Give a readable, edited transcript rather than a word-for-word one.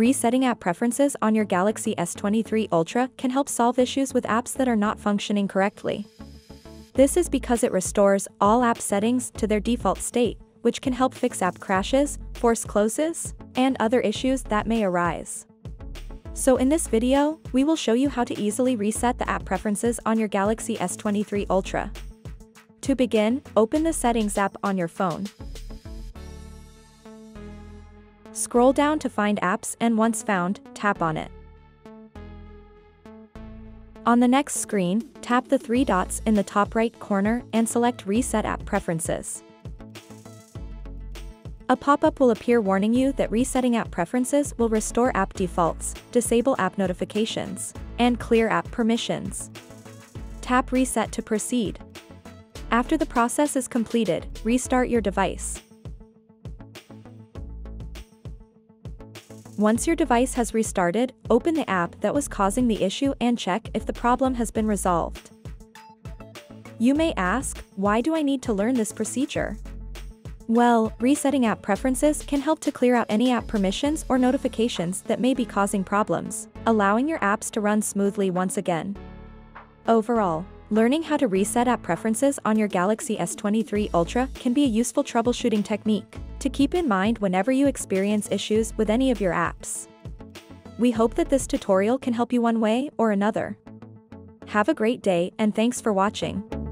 Resetting app preferences on your Galaxy S23 Ultra can help solve issues with apps that are not functioning correctly. This is because it restores all app settings to their default state, which can help fix app crashes, force closes, and other issues that may arise. So in this video, we will show you how to easily reset the app preferences on your Galaxy S23 Ultra. To begin, open the Settings app on your phone. Scroll down to find apps and once found, tap on it. On the next screen, tap the three dots in the top right corner and select Reset App Preferences. A pop-up will appear warning you that resetting app preferences will restore app defaults, disable app notifications, and clear app permissions. Tap Reset to proceed. After the process is completed, restart your device. Once your device has restarted, open the app that was causing the issue and check if the problem has been resolved. You may ask, why do I need to learn this procedure? Well, resetting app preferences can help to clear out any app permissions or notifications that may be causing problems, allowing your apps to run smoothly once again. Overall, learning how to reset app preferences on your Galaxy S23 Ultra can be a useful troubleshooting technique to keep in mind whenever you experience issues with any of your apps. We hope that this tutorial can help you one way or another. Have a great day and thanks for watching.